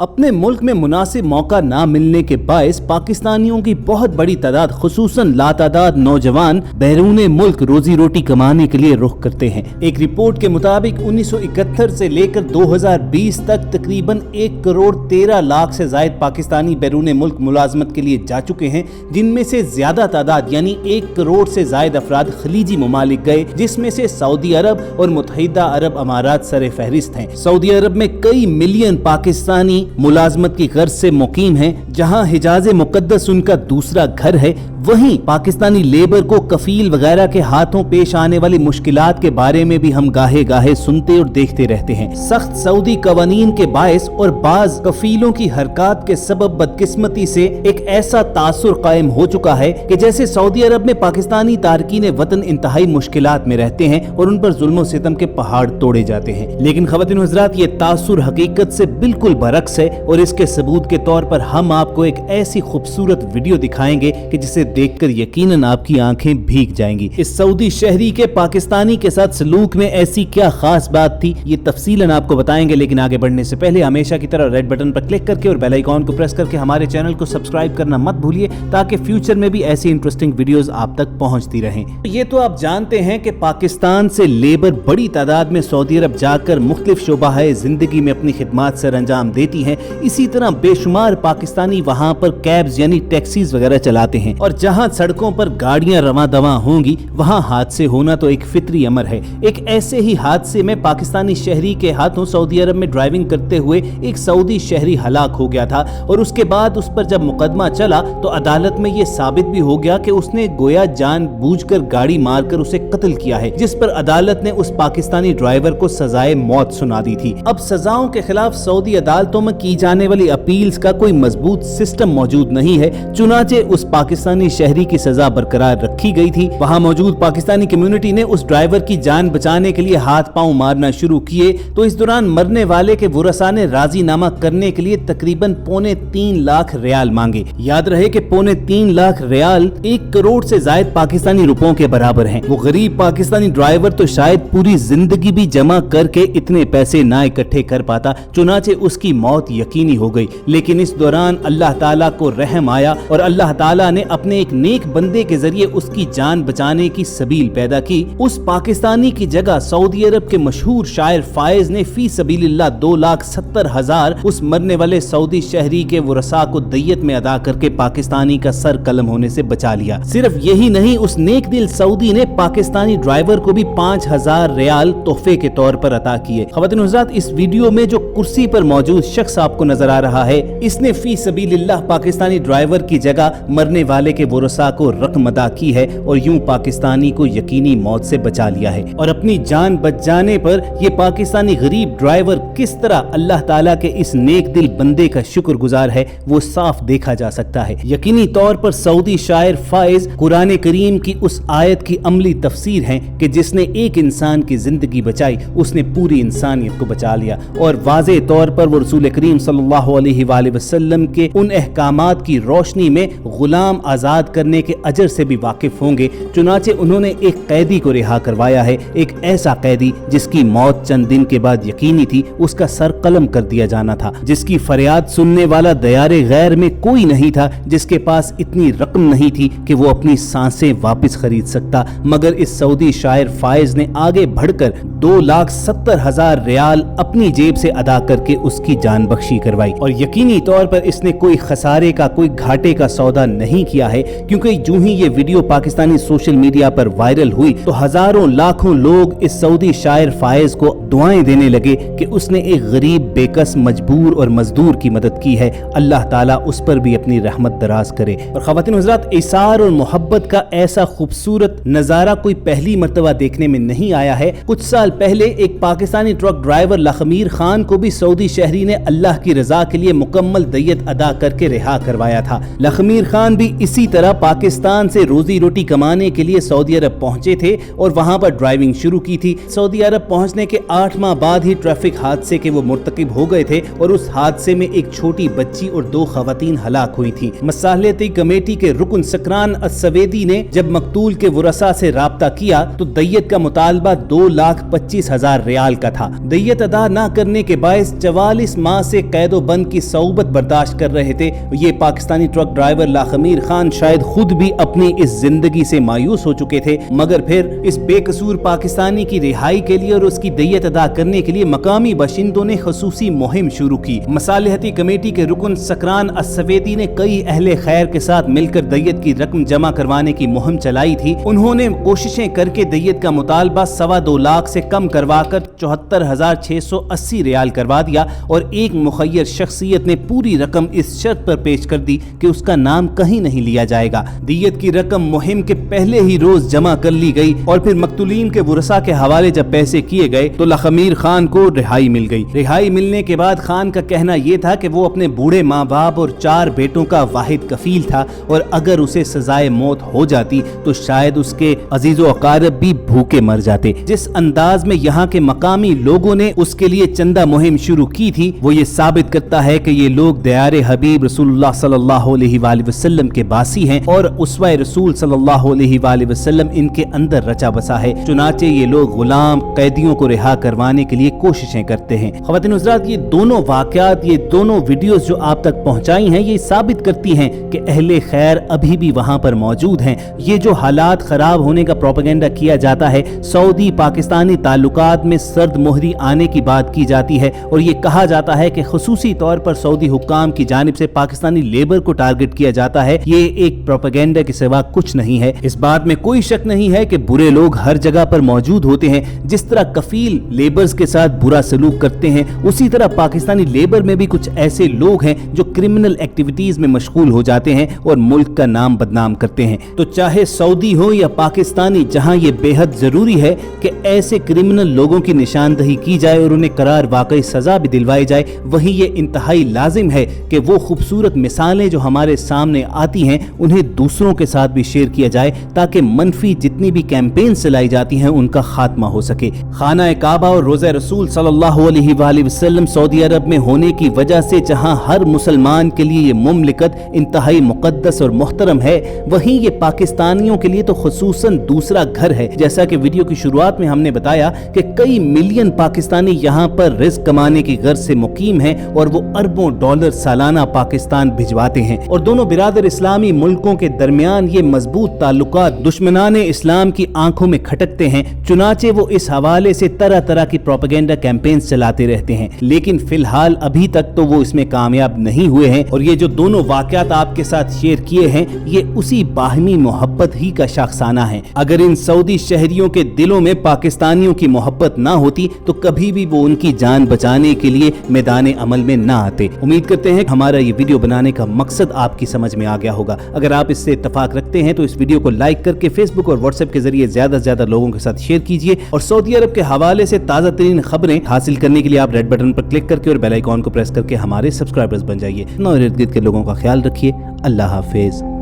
अपने मुल्क में मुनासिब मौका ना मिलने के बायस पाकिस्तानियों की बहुत बड़ी तादाद खुसूसन लातादाद नौजवान बैरून मुल्क रोजी रोटी कमाने के लिए रुख करते हैं। एक रिपोर्ट के मुताबिक 1971 से लेकर 2020 तक तकरीबन 1,13,00,000 से जायद पाकिस्तानी बैरून मुल्क मुलाजमत के लिए जा चुके हैं, जिनमें से ज्यादा तादाद यानी 1 करोड़ से जायद अफराद खलीजी ममालिक गए, जिसमें से सऊदी अरब और मुत्तहिदा अरब अमारात सर फहरिस्त हैं। सऊदी अरब में कई मिलियन पाकिस्तानी मुलाजमत की गर्ज से मुकीम हैं, जहां हिजाज मुकद्दस उनका दूसरा घर है। वहीं पाकिस्तानी लेबर को कफील वगैरह के हाथों पेश आने वाली मुश्किलात के बारे में भी हम गाहे गाहे सुनते और देखते रहते हैं। सख्त सऊदी कवानीन के बायस और बाज कफीलों की हरकत के सबब बदकिस्मती से एक ऐसा तासुर कायम हो चुका है कि जैसे सऊदी अरब में पाकिस्तानी तारकीन वतन इंतहाई मुश्किलात में रहते हैं और उन पर जुल्म सितम के पहाड़ तोड़े जाते हैं। लेकिन ख़वातीन व हज़रात, ये तासुर हकीकत से बिल्कुल बरक्स है और इसके सबूत के तौर पर हम आपको एक ऐसी खूबसूरत वीडियो दिखाएंगे कि जिसे देखकर यकीनन आपकी आंखें भीग जाएंगी। इस सऊदी शहरी के पाकिस्तानी के साथ सलूक में ऐसी क्या खास बात थी, ये तफसीलन आपको बताएंगे। लेकिन आगे बढ़ने से पहले हमेशा की तरह रेड बटन पर क्लिक करके और बेल आइकॉन को प्रेस करके हमारे चैनल को सब्सक्राइब करना मत भूलिए, ताकि फ्यूचर में भी ऐसी इंटरेस्टिंग वीडियोस आप तक पहुंचती रहें। ये तो आप जानते हैं कि पाकिस्तान से लेबर बड़ी तादाद में सऊदी अरब जाकर मुख्तलिफ शोबाए जिंदगी में अपनी खिदमत सर अंजाम देती हैं। इसी तरह बेशुमार पाकिस्तानी वहाँ पर कैब्स यानी टैक्सीज वगैरह चलाते हैं, और जहाँ सड़कों पर गाड़ियां रवां दवां होंगी वहाँ हादसे होना तो एक फितरी अमर है। एक ऐसे ही हादसे में पाकिस्तानी शहरी के हाथों सऊदी अरब में ड्राइविंग करते हुए एक सऊदी शहरी हलाक हो गया था, और उसके बाद उस पर जब मुकदमा चला तो अदालत में यह साबित भी हो गया कि उसने गोया जानबूझकर गाड़ी मारकर उसे कत्ल किया है, जिस पर अदालत ने उस पाकिस्तानी ड्राइवर को सजाए मौत सुना दी थी। अब सजाओं के खिलाफ सऊदी अदालतों में की जाने वाली अपील्स का कोई मजबूत सिस्टम मौजूद नहीं है, चुनाचे उस पाकिस्तानी शहरी की सजा बरकरार रखी गई थी। वहां मौजूद पाकिस्तानी कम्युनिटी ने उस ड्राइवर की जान बचाने के लिए हाथ पांव मारना शुरू किए, तो इस दौरान मरने वाले के वुरसा ने राजीनामा करने के लिए तकरीबन 3.25 लाख रियाल मांगे। याद रहे कि 3.25 लाख रियाल 1 करोड़ से जायद पाकिस्तानी रुपयों के बराबर हैं। वो गरीब पाकिस्तानी ड्राइवर तो शायद पूरी जिंदगी भी जमा करके इतने पैसे ना इकट्ठे कर पाता, चुनाचे उसकी मौत यकीनी हो गई। लेकिन इस दौरान अल्लाह ताला को रहम आया और अल्लाह ताला ने अपने एक नेक बंदे के जरिए उसकी जान बचाने की सबील पैदा की। उस पाकिस्तानी की जगह सऊदी अरब के मशहूर शायर फायज ने फी सबीलिल्लाह 2,70,000 उस मरने वाले सऊदी शहरी के वरसा को दय्यत में अदा करके पाकिस्तानी का सर कलम होने से बचा लिया। सिर्फ यही नहीं, उस नेक दिल सऊदी ने पाकिस्तानी ड्राइवर को भी 5,000 रियाल तोहफे के तौर पर अता किए। ख़वातीन व हज़रात, इस वीडियो में जो कुर्सी पर मौजूद शख्स आपको नजर आ रहा है, इसने फी सबीलिल्लाह पाकिस्तानी ड्राइवर की जगह मरने वाले के वरसा को रकम अदा की है और यूं पाकिस्तानी को यकीनी मौत से बचा लिया है। और अपनी जान बच जाने पर ये पाकिस्तानी गरीब ड्राइवर किस तरह अल्लाह ताला के इस नेक दिल बंदे का शुक्रगुजार है, वो साफ देखा जा सकता है। यकीनी तौर पर सऊदी शायर फाइज कुरान करीम की उस आयत की अमली तफसीर है कि जिसने एक इंसान की जिंदगी बचाई उसने पूरी इंसानियत को बचा लिया, और वाज़े तौर पर वो रसूल करीम सल्लल्लाहु अलैहि वसल्लम के उन अहकामात की रोशनी में गुलाम आजाद करने के अजर से भी वाकिफ होंगे। चुनाचे उन्होंने एक कैदी को रिहा करवाया है, एक ऐसा कैदी जिसकी मौत चंद दिन के बाद यकीनी थी, उसका सर कलम कर दिया जाना था, जिसकी फरियाद सुनने वाला दयारे गैर में कोई नहीं था, जिसके पास इतनी रकम नहीं थी कि वो अपनी सांसें वापस खरीद सकता। मगर इस सऊदी शायर फायज ने आगे बढ़कर 2,70,000 रियाल अपनी जेब से अदा करके उसकी जान बख्शी करवाई, और यकीनी तौर पर इसने कोई खसारे का कोई घाटे का सौदा नहीं किया है, क्योंकि जो ही ये वीडियो पाकिस्तानी सोशल मीडिया पर वायरल हुई तो हजारों लाखों लोग इस सऊदी शायर फायज को दुआएं देने लगे कि उसने एक गरीब बेकस मजबूर और मजदूर की मदद की है, अल्लाह ताला उस पर भी अपनी रहमत दराज करे। और ख़वातीन व हज़रात, इसार और मोहब्बत का ऐसा खूबसूरत नजारा कोई पहली मर्तबा देखने में नहीं आया है। कुछ साल पहले एक पाकिस्तानी ट्रक ड्राइवर लखमीर खान को भी सऊदी शहरी ने अल्लाह की रजा के लिए मुकम्मल दय्यत अदा करके रिहा करवाया था। लखमीर खान भी इसी तरह पाकिस्तान से रोजी रोटी कमाने के लिए सऊदी अरब पहुंचे थे और वहां पर ड्राइविंग शुरू की थी। सऊदी अरब पहुंचने के 8 माह बाद ही ट्रैफिक हादसे के वो मुर्तकिब हो गए थे और उस हादसे में एक छोटी बच्ची और 2 खवातीन हलाक हुई थी। मसालियती कमेटी के रुकन सकरान अस्सवेदी ने जब मकतूल के वरसा से राब्ता किया तो दय्यत का मुतालबा 2,25,000 रियाल का था। दय्यत अदा न करने के बायस 44 माह से कैदो बंद की सऊबत बर्दाश्त कर रहे थे। ये पाकिस्तानी ट्रक ड्राइवर लाखमीर खान शायद खुद भी अपनी इस जिंदगी से मायूस हो चुके थे, मगर फिर इस बेकसूर पाकिस्तानी की रिहाई के लिए और उसकी दय्यत अदा करने के लिए मकामी बाशिंदों ने खसूसी मुहिम शुरू की। मसालिहती कमेटी के रुकन सकरान अस्सवेदी ने कई अहले खैर के साथ मिलकर दय्यत की रकम जमा करवाने की मुहिम चलाई थी। उन्होंने कोशिशें करके दय्यत का मुतालबा 2.25 लाख से कम करवाकर 74,680 रियाल करवा दिया और एक मुखय्यर शख्सियत ने पूरी रकम इस शर्त पर पेश कर दी कि उसका नाम कहीं नहीं लिया जाएगा। दियत की रकम मुहिम के पहले ही रोज जमा कर ली गई और फिर मकतूलीन के वरसा के हवाले जब पैसे किए गए तो लाखमीर खान को रिहाई मिल गई। रिहाई मिलने के बाद खान का कहना यह था कि वो अपने बूढ़े माँ बाप और 4 बेटों का वाहिद कफील था और अगर उसे सजाए मौत हो जाती तो शायद उसके अजीजो अकारब भी भूखे मर जाते। जिस अंदाज में यहाँ के मकामी लोगों ने उसके लिए चंदा मुहिम शुरू की थी वो ये साबित करता है कि ये लोग दयारे हबीब रसूलुल्लाह सल्लल्लाहु अलैहि वसल्लम के बासी हैं और उसवा रसूल सल्लल्लाहु अलैहि वसल्लम इनके अंदर रचा बसा है। चुनाचे ये लोग गुलाम कैदियों को रिहा करवाने के लिए कोशिशें करते हैं। ख्वातीन हज़रात, ये दोनों वाक़यात, ये दोनों वीडियोस जो आप तक पहुंचाई हैं, ये साबित करती हैं कि अहले खैर अभी भी वहां पर मौजूद हैं। ये जो हालात खराब होने का प्रोपेगेंडा किया जाता है, सऊदी पाकिस्तानी ताल्लुकात में सर्द मोहरी आने की बात की जाती है और ये कहा जाता है कि खुसूसी तौर पर सऊदी हुक्काम की जानिब से पाकिस्तानी लेबर को टारगेट किया जाता है। ये एक प्रोपेगेंडा के सिवा कुछ नहीं है। इस बात में कोई शक नहीं है कि बुरे लोग हर जगह पर मौजूद होते हैं। जिस तरह कफील लेबर्स के साथ बुरा सलूक करते हैं, उसी तरह पाकिस्तानी लेबर में भी कुछ ऐसे लोग हैं जो क्रिमिनल एक्टिविटीज में मशगूल हो जाते हैं और मुल्क का नाम बदनाम करते हैं। तो चाहे सऊदी हो या पाकिस्तानी, जहां ये बेहद जरूरी है कि ऐसे क्रिमिनल लोगों की निशानदही की जाए और उन्हें करार वाकई सजा भी दिलवाई जाए, वहीं ये इंतहाई लाजिम है कि वो खूबसूरत मिसालें जो हमारे सामने आती हैं उन्हें दूसरों के साथ भी शेयर किया जाए ताकि मनफी जितनी भी कैंपेन चलाई जाती हैं उनका खात्मा हो सके। खाना काबा और रोज़ा रसूल सल्लल्लाहु अलैहि वसल्लम सऊदी अरब में होने की वजह से जहां हर मुसलमान के लिए ये मुमलिकत इंतहाई मुकद्दस और मुहतरम है, वहीं ये पाकिस्तानियों के लिए तो खुसूसन दूसरा घर है। जैसा कि वीडियो की शुरुआत में हमने बताया कि कई मिलियन पाकिस्तानी यहाँ पर रिज़्क कमाने की गर्ज से मुकीम हैं और वो अरबों डॉलर सालाना पाकिस्तान भिजवाते हैं और दोनों बिरादर इस्लामी मुल्कों के दरमियान ये मजबूत ताल्लुकात दुश्मनाने इस्लाम की आंखों में खटकते हैं। चुनाचे वो इस हवाले से तरह तरह की प्रोपेगेंडा कैंपेन्स चलाते रहते हैं, लेकिन फिलहाल अभी तक तो वो इसमें कामयाब नहीं हुए हैं। और ये जो दोनों वाकयात आपके साथ शेयर किए हैं, ये उसी बाहमी मोहब्बत ही का शाखसाना है। अगर इन सऊदी शहरियों के दिलों में पाकिस्तानियों की मोहब्बत ना होती तो कभी भी वो उनकी जान बचाने के लिए मैदान अमल में ना आते। उम्मीद करते हैं हमारा ये वीडियो बनाने का मकसद आपकी समझ में आ गया होगा। अगर आप इससे इत्तेफाक रखते हैं तो इस वीडियो को लाइक करके फेसबुक और व्हाट्सएप के जरिए ज्यादा से ज्यादा लोगों के साथ शेयर कीजिए और सऊदी अरब के हवाले से ताज़ा तरीन खबरें हासिल करने के लिए आप रेड बटन पर क्लिक करके और बेल आइकॉन को प्रेस करके हमारे सब्सक्राइबर्स बन जाइए। इर्द गिर्द के लोगों का ख्याल रखिए। अल्लाह हाफिज।